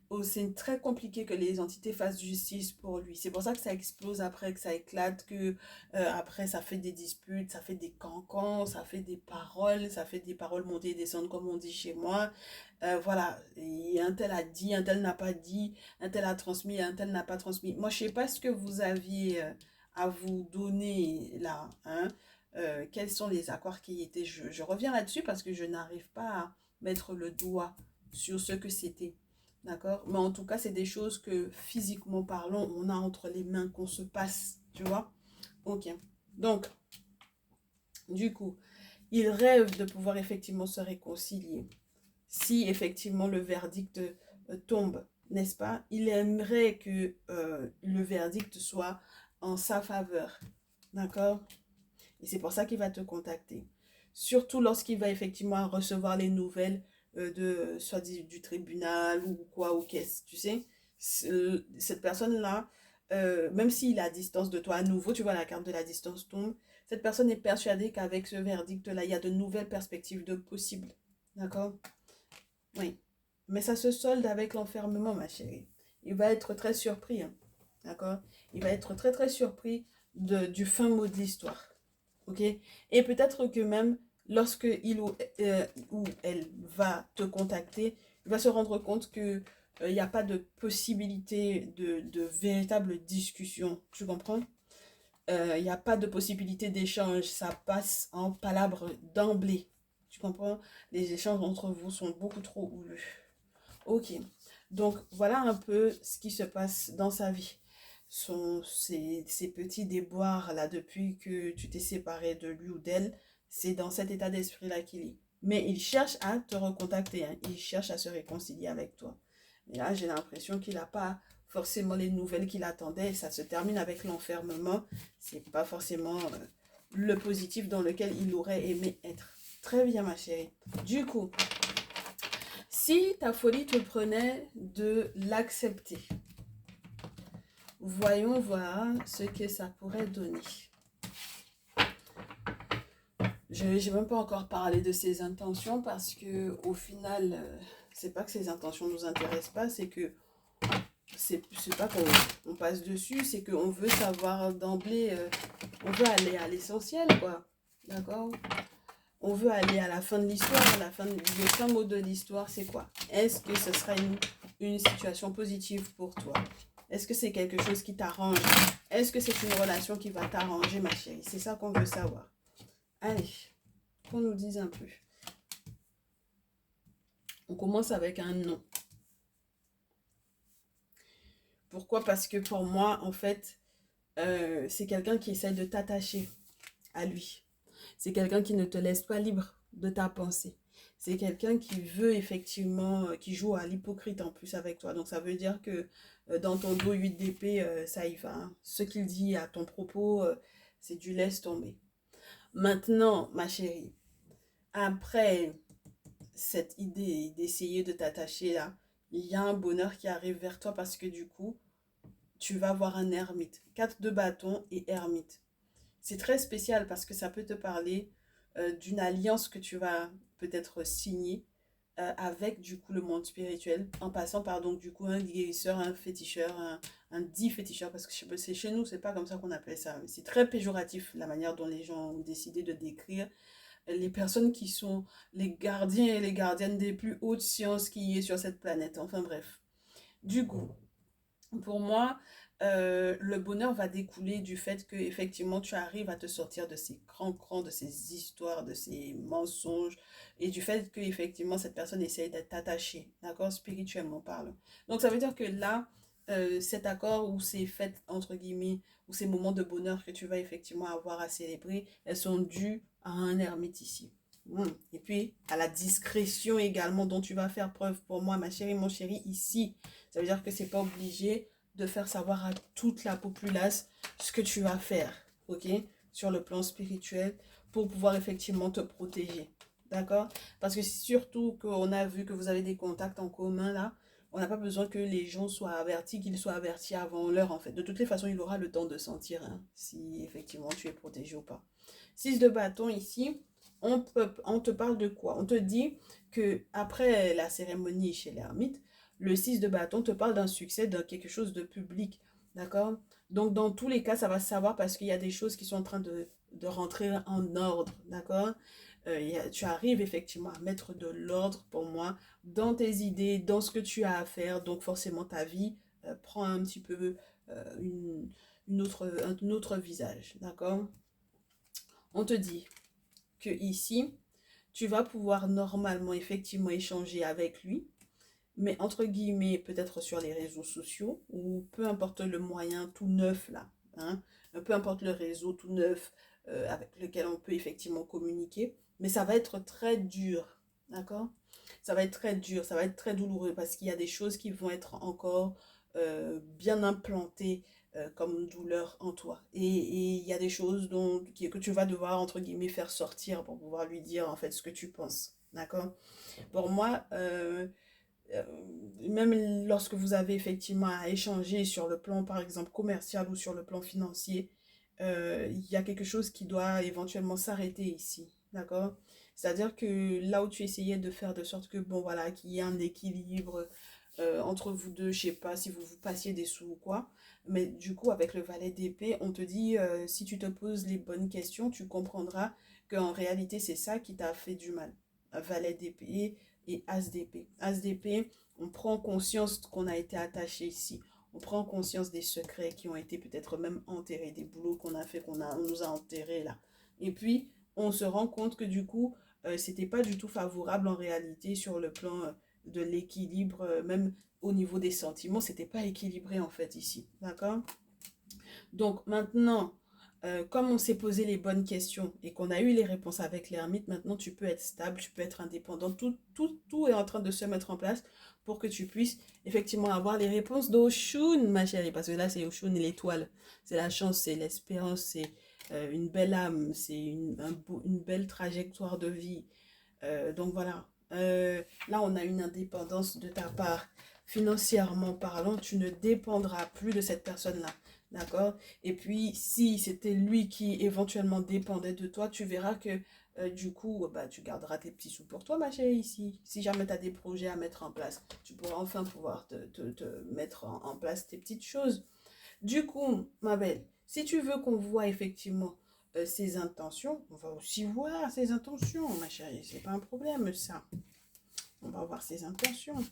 Oh, c'est très compliqué que les entités fassent justice pour lui. C'est pour ça que ça explose après, que ça éclate, que après ça fait des disputes, ça fait des cancans, ça fait des paroles montées et descendre comme on dit chez moi. Voilà, et un tel a dit, un tel n'a pas dit, un tel a transmis, un tel n'a pas transmis. Moi, je sais pas ce que vous aviez à vous donner là, hein. Quels sont les accords qui étaient. Je reviens là-dessus parce que je n'arrive pas à mettre le doigt sur ce que c'était. D'accord? Mais en tout cas, c'est des choses que physiquement parlant, on a entre les mains qu'on se passe. Tu vois? Ok. Donc, du coup, il rêve de pouvoir effectivement se réconcilier. Si effectivement le verdict tombe, n'est-ce pas? Il aimerait que le verdict soit en sa faveur. D'accord? Et c'est pour ça qu'il va te contacter. Surtout lorsqu'il va effectivement recevoir les nouvelles soit du tribunal ou quoi, ou qu'est-ce, tu sais. Cette personne-là, même s'il est à distance de toi, à nouveau, tu vois, la carte de la distance tombe, cette personne est persuadée qu'avec ce verdict-là, il y a de nouvelles perspectives de possibles. D'accord? Oui. Mais ça se solde avec l'enfermement, ma chérie. Il va être très surpris, hein. D'accord? Il va être très, très surpris du fin mot de l'histoire. Ok? Et peut-être que même lorsque ou elle va te contacter, il va se rendre compte que il n'y a pas de possibilité de véritable discussion. Tu comprends? Il n'y a pas de possibilité d'échange. Ça passe en palabres d'emblée. Tu comprends? Les échanges entre vous sont beaucoup trop houleux. Ok. Donc voilà un peu ce qui se passe dans sa vie. Ces petits déboires là depuis que tu t'es séparé de lui ou d'elle, c'est dans cet état d'esprit là qu'il est. Mais il cherche à te recontacter, hein. Il cherche à se réconcilier avec toi. Et là, j'ai l'impression qu'il n'a pas forcément les nouvelles qu'il attendait. Et ça se termine avec l'enfermement. C'est pas forcément le positif dans lequel il aurait aimé être. Très bien, ma chérie. Du coup, si ta folie te prenait de l'accepter, voyons voir ce que ça pourrait donner. Je n'ai même pas encore parlé de ses intentions parce que au final, c'est pas que ses intentions nous intéressent pas, c'est que c'est pas qu'on passe dessus, c'est qu'on veut savoir d'emblée, on veut aller à l'essentiel, quoi. D'accord? On veut aller à la fin de l'histoire, le fin mot de l'histoire, c'est quoi? Est-ce que ce sera une situation positive pour toi? Est-ce que c'est quelque chose qui t'arrange? Est-ce que c'est une relation qui va t'arranger, ma chérie? C'est ça qu'on veut savoir. Allez, qu'on nous dise un peu. On commence avec un non. Pourquoi? Parce que pour moi, en fait, c'est quelqu'un qui essaie de t'attacher à lui. C'est quelqu'un qui ne te laisse pas libre de ta pensée. C'est quelqu'un qui veut effectivement, qui joue à l'hypocrite en plus avec toi. Donc ça veut dire que dans ton dos 8 d'épée, ça y va, hein. Ce qu'il dit à ton propos, c'est du laisse tomber. Maintenant, ma chérie, après cette idée d'essayer de t'attacher là, il y a un bonheur qui arrive vers toi parce que du coup, tu vas voir un ermite. 4 de bâton et ermite. C'est très spécial parce que ça peut te parler d'une alliance que tu vas peut-être signer avec du coup le monde spirituel, en passant par donc du coup un guérisseur, un féticheur, un dit féticheur, parce que c'est chez nous, c'est pas comme ça qu'on appelle ça. C'est très péjoratif la manière dont les gens ont décidé de décrire les personnes qui sont les gardiens et les gardiennes des plus hautes sciences qui y est sur cette planète. Enfin bref. Du coup, Pour moi, le bonheur va découler du fait que effectivement tu arrives à te sortir de ces crans, de ces histoires, de ces mensonges et du fait que effectivement cette personne essaye d'être attachée, d'accord, spirituellement parlant. Donc ça veut dire que là, cet accord ou ces fêtes entre guillemets ou ces moments de bonheur que tu vas effectivement avoir à célébrer, elles sont dues à un ermite ici. Et puis à la discrétion également dont tu vas faire preuve pour moi, ma chérie, mon chéri, ici. Ça veut dire que c'est pas obligé de faire savoir à toute la populace ce que tu vas faire, ok, sur le plan spirituel, pour pouvoir effectivement te protéger, d'accord? Parce que surtout qu'on a vu que vous avez des contacts en commun là, on n'a pas besoin que les gens soient avertis, qu'ils soient avertis avant l'heure en fait. De toutes les façons, il aura le temps de sentir hein, si effectivement tu es protégé ou pas. 6 de bâton ici, on te parle de quoi? On te dit que après la cérémonie chez l'ermite, le 6 de bâton te parle d'un succès, de quelque chose de public. D'accord? Donc, dans tous les cas, ça va se savoir parce qu'il y a des choses qui sont en train de rentrer en ordre. D'accord? Tu arrives effectivement à mettre de l'ordre pour moi dans tes idées, dans ce que tu as à faire. Donc, forcément, ta vie prend un petit peu un autre visage. D'accord? On te dit que ici, tu vas pouvoir normalement effectivement échanger avec lui mais entre guillemets, peut-être sur les réseaux sociaux, ou peu importe le moyen tout neuf là, hein, peu importe le réseau tout neuf avec lequel on peut effectivement communiquer, mais ça va être très dur, d'accord? Ça va être très dur, ça va être très douloureux parce qu'il y a des choses qui vont être encore bien implantées comme douleur en toi. Et il y a des choses que tu vas devoir, entre guillemets, faire sortir pour pouvoir lui dire en fait ce que tu penses, d'accord? Pour moi, euh, même lorsque vous avez effectivement à échanger sur le plan, par exemple, commercial ou sur le plan financier, il y a quelque chose qui doit éventuellement s'arrêter ici. D'accord? C'est-à-dire que là où tu essayais de faire de sorte que, bon, voilà, qu'il y ait un équilibre entre vous deux, je sais pas si vous vous passiez des sous ou quoi, mais du coup, avec le valet d'épée, on te dit, si tu te poses les bonnes questions, tu comprendras qu'en réalité, c'est ça qui t'a fait du mal. Valet d'épée, et As d'épée. As d'épée, on prend conscience qu'on a été attaché ici. On prend conscience des secrets qui ont été peut-être même enterrés, des boulots qu'on a fait, on nous a enterrés là. Et puis, on se rend compte que du coup, c'était pas du tout favorable en réalité sur le plan de l'équilibre, même au niveau des sentiments, c'était pas équilibré en fait ici. D'accord? Donc maintenant, comme on s'est posé les bonnes questions et qu'on a eu les réponses avec l'ermite, maintenant tu peux être stable, tu peux être indépendant. Tout est en train de se mettre en place pour que tu puisses effectivement avoir les réponses d'Oshun, ma chérie. Parce que là, c'est Oshun et l'étoile. C'est la chance, c'est l'espérance, c'est une belle âme, c'est une belle trajectoire de vie. Donc voilà. Là, on a une indépendance de ta part. Financièrement parlant, tu ne dépendras plus de cette personne-là. D'accord? Et puis, si c'était lui qui éventuellement dépendait de toi, tu verras que du coup, bah, tu garderas tes petits sous pour toi, ma chérie, ici. Si jamais tu as des projets à mettre en place, tu pourras enfin pouvoir te mettre en place tes petites choses. Du coup, ma belle, si tu veux qu'on voit effectivement ses intentions, on va aussi voir ses intentions, ma chérie. C'est pas un problème, ça. On va voir ses intentions.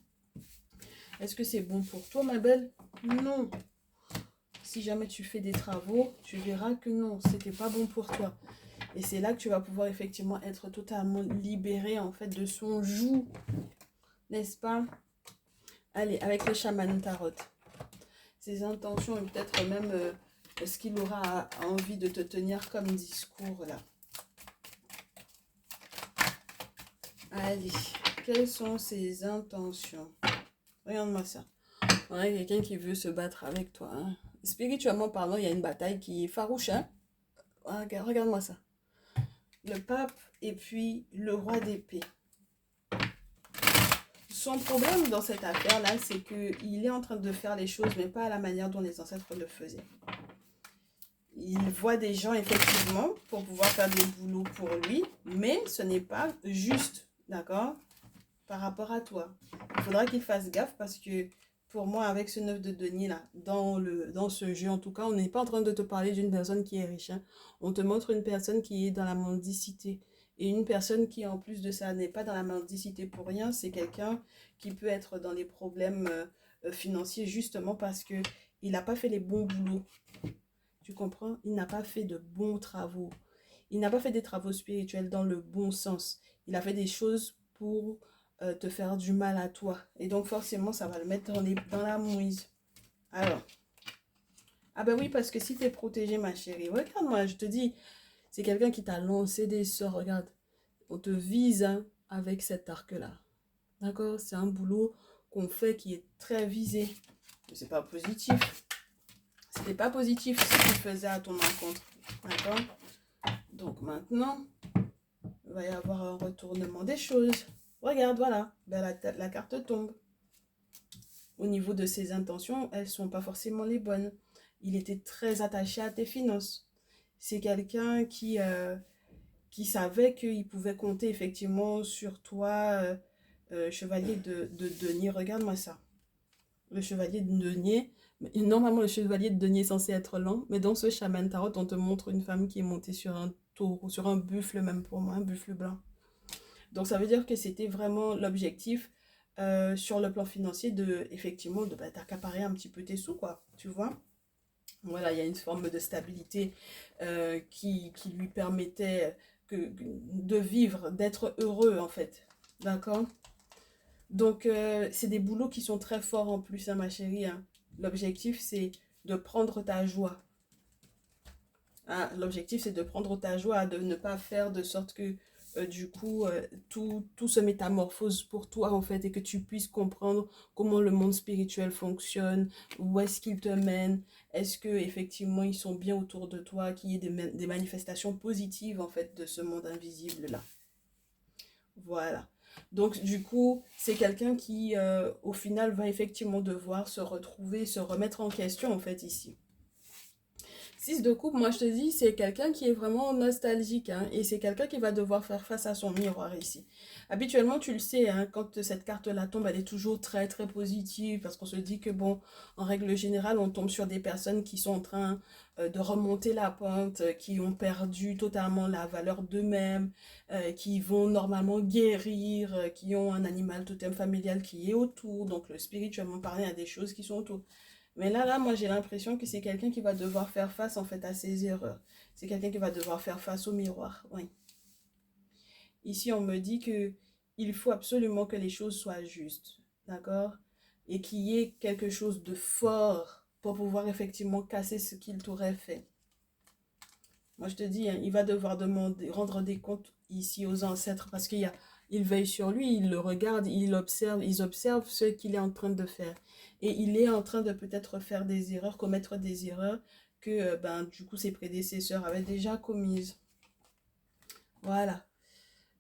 Est-ce que c'est bon pour toi, ma belle? Non. Si jamais tu fais des travaux, tu verras que non, c'était pas bon pour toi. Et c'est là que tu vas pouvoir effectivement être totalement libéré en fait de son joug, n'est-ce pas? Allez, avec le chaman tarot. Ses intentions et peut-être même ce qu'il aura envie de te tenir comme discours là. Allez, quelles sont ses intentions? Regarde-moi ça. On a quelqu'un qui veut se battre avec toi. Hein. Spirituellement parlant, il y a une bataille qui est farouche. Hein? Regarde-moi ça. Le pape et puis le roi d'épée. Son problème dans cette affaire-là, c'est qu'il est en train de faire les choses, mais pas à la manière dont les ancêtres le faisaient. Il voit des gens, effectivement, pour pouvoir faire des boulots pour lui, mais ce n'est pas juste, d'accord, par rapport à toi. Il faudra qu'il fasse gaffe parce que, pour moi, avec ce 9 de denier, là, dans ce jeu, en tout cas, on n'est pas en train de te parler d'une personne qui est riche. Hein. On te montre une personne qui est dans la mendicité. Et une personne qui, en plus de ça, n'est pas dans la mendicité pour rien, c'est quelqu'un qui peut être dans les problèmes financier justement parce que il n'a pas fait les bons boulots. Tu comprends? Il n'a pas fait de bons travaux. Il n'a pas fait des travaux spirituels dans le bon sens. Il a fait des choses pour te faire du mal à toi. Et donc forcément, ça va le mettre dans la mouise. Alors, ah ben oui, parce que si tu es protégé, ma chérie, regarde-moi, je te dis, c'est quelqu'un qui t'a lancé des sorts, regarde. On te vise hein, avec cet arc-là. D'accord? C'est un boulot qu'on fait qui est très visé. Mais c'est pas positif. C'était pas positif ce qu'il faisait à ton encontre. D'accord? Donc maintenant, il va y avoir un retournement des choses. Regarde, voilà. Ben, la carte tombe. Au niveau de ses intentions, elles ne sont pas forcément les bonnes. Il était très attaché à tes finances. C'est quelqu'un qui savait qu'il pouvait compter effectivement sur toi, chevalier de denier. Regarde-moi ça. Le chevalier de denier. Normalement, le chevalier de denier est censé être lent, mais dans ce chaman tarot, on te montre une femme qui est montée sur un taureau, sur un buffle même pour moi, un buffle blanc. Donc ça veut dire que c'était vraiment l'objectif sur le plan financier de, effectivement, d'accaparer un petit peu tes sous, quoi, tu vois. Voilà, il y a une forme de stabilité qui lui permettait de vivre, d'être heureux en fait. D'accord? Donc, c'est des boulots qui sont très forts en plus, hein, ma chérie. Hein. L'objectif, c'est de prendre ta joie. Hein, l'objectif, c'est de prendre ta joie, de ne pas faire de sorte que, du coup, tout se métamorphose pour toi, en fait, et que tu puisses comprendre comment le monde spirituel fonctionne, où est-ce qu'il te mène, est-ce que effectivement ils sont bien autour de toi, qu'il y ait des manifestations positives, en fait, de ce monde invisible-là. Voilà. Donc, du coup, c'est quelqu'un qui, au final, va effectivement devoir se retrouver, se remettre en question, en fait, ici. 6 de coupe, moi je te dis, c'est quelqu'un qui est vraiment nostalgique, hein, et c'est quelqu'un qui va devoir faire face à son miroir ici. Habituellement, tu le sais, hein, quand cette carte-là tombe, elle est toujours très très positive, parce qu'on se dit que bon, en règle générale, on tombe sur des personnes qui sont en train de remonter la pente, qui ont perdu totalement la valeur d'eux-mêmes, qui vont normalement guérir, qui ont un animal totem familial qui est autour, donc le spirituellement parlé, il y a des choses qui sont autour. Mais là, moi, j'ai l'impression que c'est quelqu'un qui va devoir faire face, en fait, à ses erreurs. C'est quelqu'un qui va devoir faire face au miroir, oui. Ici, on me dit que il faut absolument que les choses soient justes, d'accord? Et qu'il y ait quelque chose de fort pour pouvoir effectivement casser ce qu'il t'aurait fait. Moi, je te dis, hein, il va devoir rendre des comptes ici aux ancêtres parce il veille sur lui, il le regarde, ils observent ce qu'il est en train de faire. Et il est en train de peut-être faire des erreurs, commettre des erreurs que, ben, du coup, ses prédécesseurs avaient déjà commises. Voilà.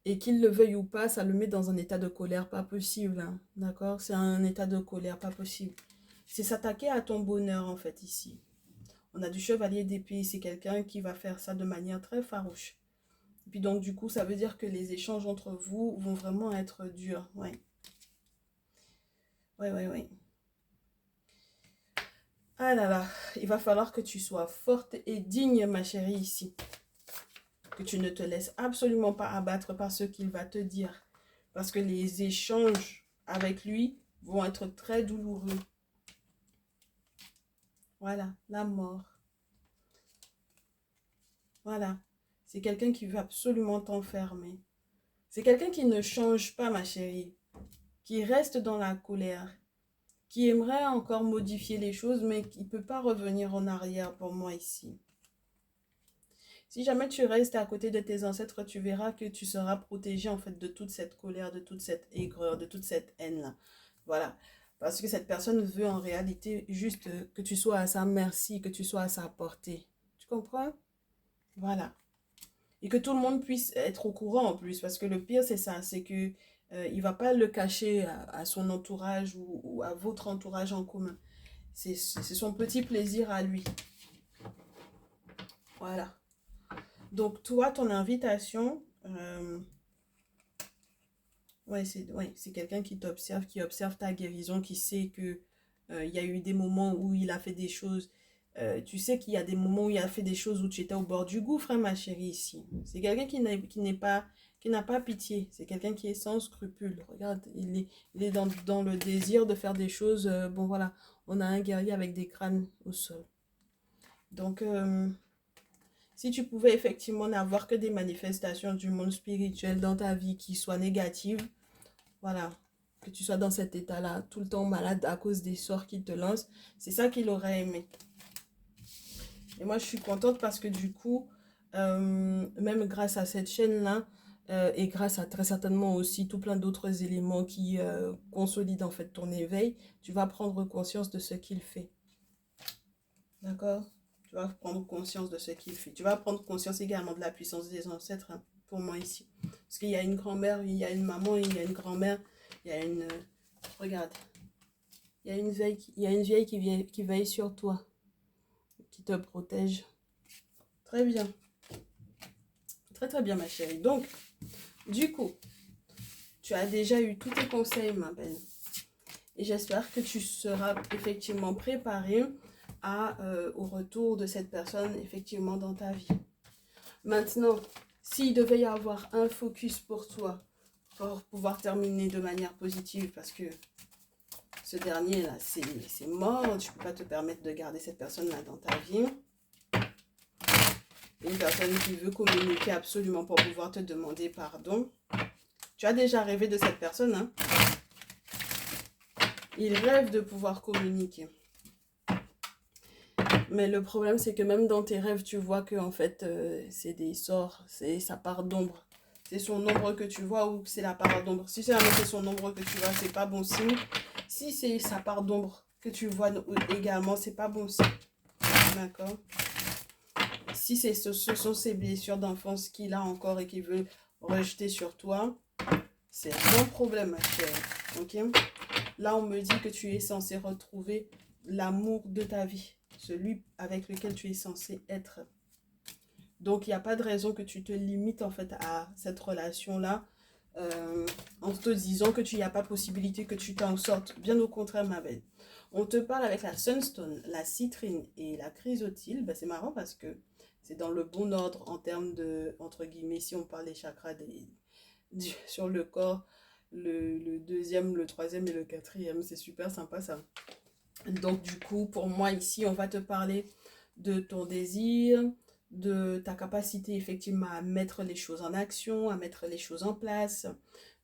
Et qu'il le veuille ou pas, ça le met dans un état de colère pas possible. Hein. D'accord? C'est un état de colère pas possible. C'est s'attaquer à ton bonheur, en fait, ici. On a du chevalier d'épée, c'est quelqu'un qui va faire ça de manière très farouche. Et puis donc du coup, ça veut dire que les échanges entre vous vont vraiment être durs. Ouais. Ouais, ouais, ouais. Ah là là, il va falloir que tu sois forte et digne, ma chérie, ici. Que tu ne te laisses absolument pas abattre par ce qu'il va te dire. Parce que les échanges avec lui vont être très douloureux. Voilà, la mort. Voilà. C'est quelqu'un qui veut absolument t'enfermer. C'est quelqu'un qui ne change pas, ma chérie. Qui reste dans la colère. Qui aimerait encore modifier les choses, mais qui ne peut pas revenir en arrière pour moi ici. Si jamais tu restes à côté de tes ancêtres, tu verras que tu seras protégé en fait de toute cette colère, de toute cette aigreur, de toute cette haine-là. Voilà. Parce que cette personne veut en réalité juste que tu sois à sa merci, que tu sois à sa portée. Tu comprends? Voilà. Et que tout le monde puisse être au courant en plus. Parce que le pire, c'est ça. C'est que il ne va pas le cacher à son entourage ou à votre entourage en commun. C'est son petit plaisir à lui. Voilà. Donc, toi, ton invitation, ouais, c'est quelqu'un qui observe ta guérison, qui sait que il y a eu des moments où il a fait des choses. Tu sais qu'il y a des moments où il a fait des choses où tu étais au bord du gouffre, hein, ma chérie, ici. C'est quelqu'un qui n'est pas qui n'a pas pitié. C'est quelqu'un qui est sans scrupule. Regarde, il est dans le désir de faire des choses. Bon, voilà, on a un guerrier avec des crânes au sol. Donc, si tu pouvais effectivement n'avoir que des manifestations du monde spirituel dans ta vie qui soient négatives, voilà, que tu sois dans cet état-là, tout le temps malade à cause des sorts qu'il te lance, c'est ça qu'il aurait aimé. Et moi, je suis contente parce que du coup, même grâce à cette chaîne-là, et grâce à très certainement aussi tout plein d'autres éléments qui consolident en fait ton éveil, tu vas prendre conscience de ce qu'il fait. D'accord? Tu vas prendre conscience de ce qu'il fait. Tu vas prendre conscience également de la puissance des ancêtres, hein, pour moi ici. Parce qu'il y a une grand-mère, il y a une maman, il y a une grand-mère, il y a une... regarde. Il y a une vieille qui veille sur toi, qui te protège. Très bien. Très très bien ma chérie. Donc, du coup, tu as déjà eu tous tes conseils ma belle. Et j'espère que tu seras effectivement préparée au retour de cette personne effectivement dans ta vie. Maintenant, s'il devait y avoir un focus pour toi, pour pouvoir terminer de manière positive, parce que ce dernier là, c'est mort, tu ne peux pas te permettre de garder cette personne là dans ta vie. Une personne qui veut communiquer absolument pour pouvoir te demander pardon. Tu as déjà rêvé de cette personne, hein? Il rêve de pouvoir communiquer. Mais le problème, c'est que même dans tes rêves, tu vois que en fait, c'est des sorts, c'est sa part d'ombre. C'est son ombre que tu vois ou c'est la part d'ombre. Si c'est son ombre que tu vois, c'est pas bon signe. Si c'est sa part d'ombre que tu vois également, c'est pas bon signe. D'accord? Si ce sont ses blessures d'enfance qu'il a encore et qu'il veut rejeter sur toi, c'est un problème, ma chérie. Ok? Là, on me dit que tu es censé retrouver l'amour de ta vie, celui avec lequel tu es censé être. Donc, il n'y a pas de raison que tu te limites en fait à cette relation-là en te disant que tu n'y a pas possibilité que tu t'en sortes. Bien au contraire, ma belle. On te parle avec la sunstone, la citrine et la chrysotile. Ben, c'est marrant parce que c'est dans le bon ordre en termes de, entre guillemets, si on parle des chakras sur le corps, le deuxième, le troisième et le quatrième. C'est super sympa ça. Donc du coup, pour moi ici, on va te parler de ton désir, de ta capacité effectivement à mettre les choses en action, à mettre les choses en place,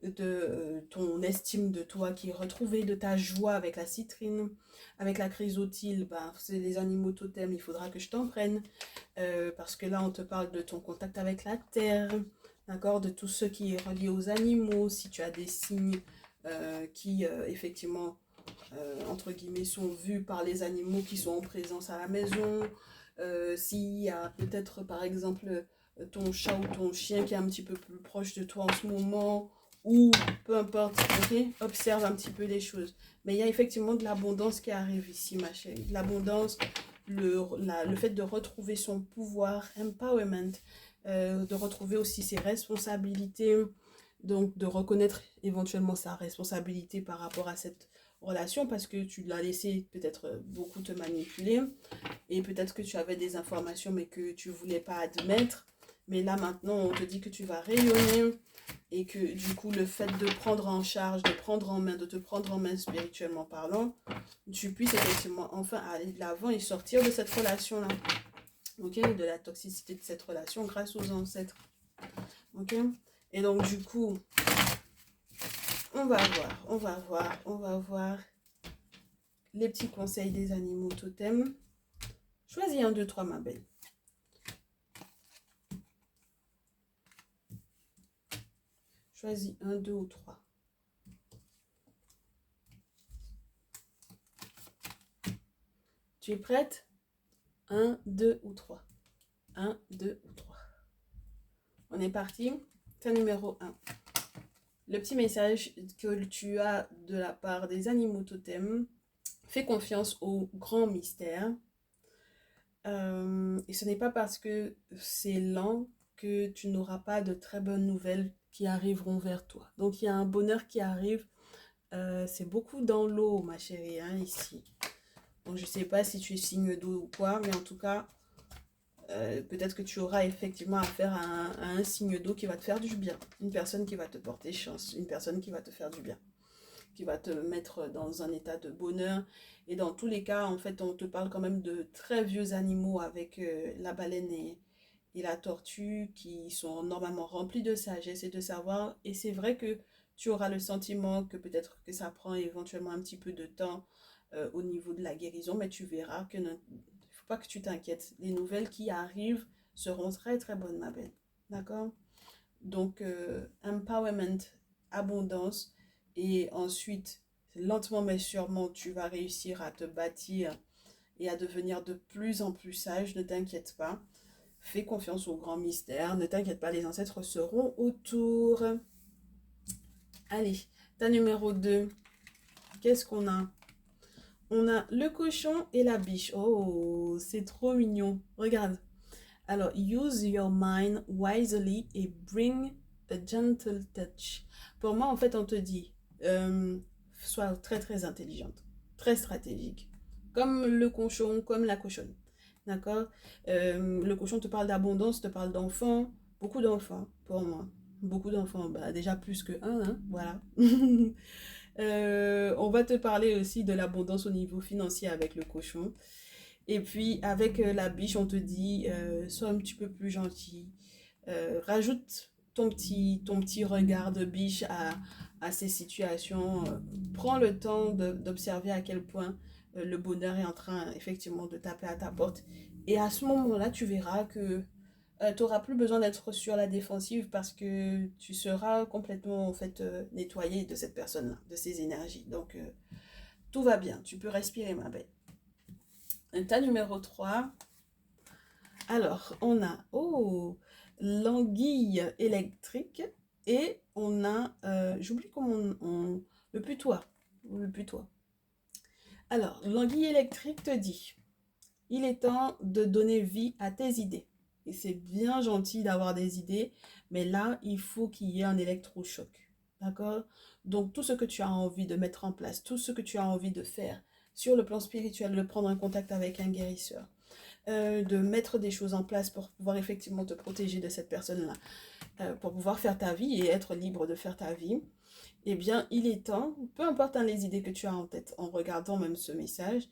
de ton estime de toi qui est retrouvée, de ta joie avec la citrine, avec la chrysotile, ben, c'est les animaux totems, il faudra que je t'en prenne, parce que là on te parle de ton contact avec la terre, d'accord, de tout ce qui est relié aux animaux, si tu as des signes qui effectivement entre guillemets, sont vus par les animaux qui sont en présence à la maison. S'il y a peut-être, par exemple, ton chat ou ton chien qui est un petit peu plus proche de toi en ce moment, ou peu importe, ok, observe un petit peu les choses. Mais il y a effectivement de l'abondance qui arrive ici, ma chérie. L'abondance, le fait de retrouver son pouvoir, empowerment, de retrouver aussi ses responsabilités, donc de reconnaître éventuellement sa responsabilité par rapport à cette relation parce que tu l'as laissé peut-être beaucoup te manipuler et peut-être que tu avais des informations mais que tu voulais pas admettre, mais là maintenant on te dit que tu vas rayonner et que du coup le fait de prendre en charge, de prendre en main, de te prendre en main spirituellement parlant, tu puisses effectivement enfin aller de l'avant et sortir de cette relation là, ok, de la toxicité de cette relation grâce aux ancêtres, ok. Et donc du coup on va voir les petits conseils des animaux totems. Choisis 1, 2, 3, ma belle. Choisis 1, 2 ou 3. Tu es prête? 1, 2 ou 3. 1, 2 ou 3. On est parti. C'est numéro 1. Le petit message que tu as de la part des animaux totems. Fais confiance au grand mystère. Et ce n'est pas parce que c'est lent que tu n'auras pas de très bonnes nouvelles qui arriveront vers toi. Donc il y a un bonheur qui arrive. C'est beaucoup dans l'eau, ma chérie, hein, ici. Donc je ne sais pas si tu es signe d'eau ou quoi, mais en tout cas, peut-être que tu auras effectivement affaire à un signe d'eau qui va te faire du bien. Une personne qui va te porter chance, une personne qui va te faire du bien, qui va te mettre dans un état de bonheur. Et dans tous les cas, en fait, on te parle quand même de très vieux animaux avec la baleine et la tortue qui sont normalement remplis de sagesse et de savoir. Et c'est vrai que tu auras le sentiment que peut-être que ça prend éventuellement un petit peu de temps au niveau de la guérison, mais tu verras que ne faut pas que tu t'inquiètes. Les nouvelles qui arrivent seront très très bonnes, ma belle. D'accord? Donc, empowerment, abondance, et ensuite, lentement mais sûrement, tu vas réussir à te bâtir et à devenir de plus en plus sage. Ne t'inquiète pas. Fais confiance au grand mystère. Ne t'inquiète pas, les ancêtres seront autour. Allez, ta numéro 2. Qu'est-ce qu'on a? On a le cochon et la biche. Oh, c'est trop mignon. Regarde. Alors, use your mind wisely et bring a gentle touch. Pour moi, en fait, on te dit, sois très très intelligente, très stratégique, comme le cochon, comme la cochonne. D'accord? Le cochon te parle d'abondance, te parle d'enfants, beaucoup d'enfants pour moi. Beaucoup d'enfants, bah, déjà plus que un, hein, voilà. On va te parler aussi de l'abondance au niveau financier avec le cochon. Et puis avec la biche, on te dit, sois un petit peu plus gentil. Rajoute ton petit regard de biche à ces situations. Prends le temps d'observer à quel point le bonheur est en train effectivement de taper à ta porte. Et à ce moment-là, tu verras que tu n'auras plus besoin d'être sur la défensive parce que tu seras complètement en fait nettoyé de cette personne-là, de ses énergies. Donc tout va bien, tu peux respirer, ma belle. Ta numéro 3. Alors, on a l'anguille électrique et on a, j'oublie comment le putois. Le putois. Alors, l'anguille électrique te dit, il est temps de donner vie à tes idées. Et c'est bien gentil d'avoir des idées, mais là, il faut qu'il y ait un électrochoc. D'accord? Donc, tout ce que tu as envie de mettre en place, tout ce que tu as envie de faire sur le plan spirituel, de prendre un contact avec un guérisseur, de mettre des choses en place pour pouvoir effectivement te protéger de cette personne-là, pour pouvoir faire ta vie et être libre de faire ta vie, eh bien, il est temps, peu importe hein, les idées que tu as en tête, en regardant même ce message,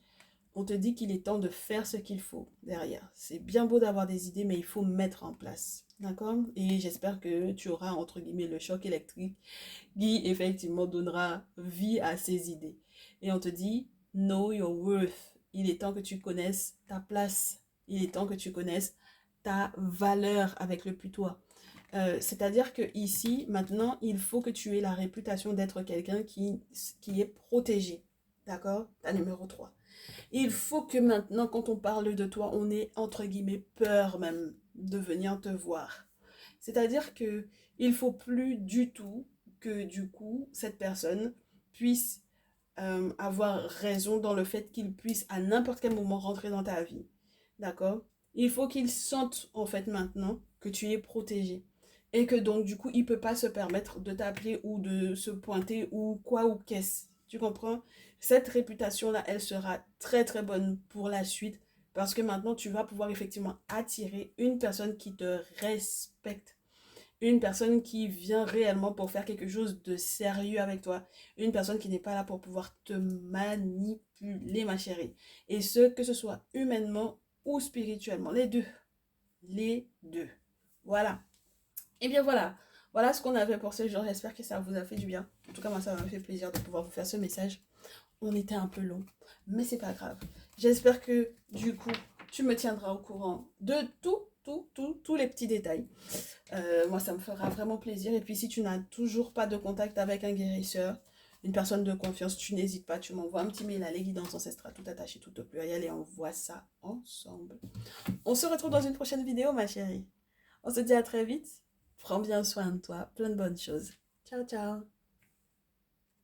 on te dit qu'il est temps de faire ce qu'il faut derrière. C'est bien beau d'avoir des idées, mais il faut mettre en place. D'accord? Et j'espère que tu auras, entre guillemets, le choc électrique qui, effectivement, donnera vie à ces idées. Et on te dit, know your worth. Il est temps que tu connaisses ta place. Il est temps que tu connaisses ta valeur avec le putois. C'est-à-dire que ici, maintenant, il faut que tu aies la réputation d'être quelqu'un qui est protégé. D'accord? Ta numéro 3. Il faut que maintenant, quand on parle de toi, on ait, entre guillemets, peur même de venir te voir. C'est-à-dire que il faut plus du tout que, du coup, cette personne puisse avoir raison dans le fait qu'il puisse à n'importe quel moment rentrer dans ta vie. D'accord? Il faut qu'il sente, en fait, maintenant que tu es protégé. Et que donc, du coup, il ne peut pas se permettre de t'appeler ou de se pointer ou quoi ou qu'est-ce. Tu comprends? Cette réputation-là, elle sera très très bonne pour la suite parce que maintenant, tu vas pouvoir effectivement attirer une personne qui te respecte. Une personne qui vient réellement pour faire quelque chose de sérieux avec toi. Une personne qui n'est pas là pour pouvoir te manipuler, ma chérie. Et ce, que ce soit humainement ou spirituellement. Les deux. Les deux. Voilà. Et bien voilà, voilà ce qu'on avait pour ce jour. J'espère que ça vous a fait du bien. En tout cas, moi, ça m'a fait plaisir de pouvoir vous faire ce message. On était un peu long, mais c'est pas grave. J'espère que du coup, tu me tiendras au courant de tous les petits détails. Moi, ça me fera vraiment plaisir. Et puis, si tu n'as toujours pas de contact avec un guérisseur, une personne de confiance, tu n'hésites pas, tu m'envoies un petit mail à les guidances ancestrales, tout attaché, tout au pluriel, et on voit ça ensemble. On se retrouve dans une prochaine vidéo, ma chérie. On se dit à très vite. Prends bien soin de toi. Plein de bonnes choses. Ciao, ciao.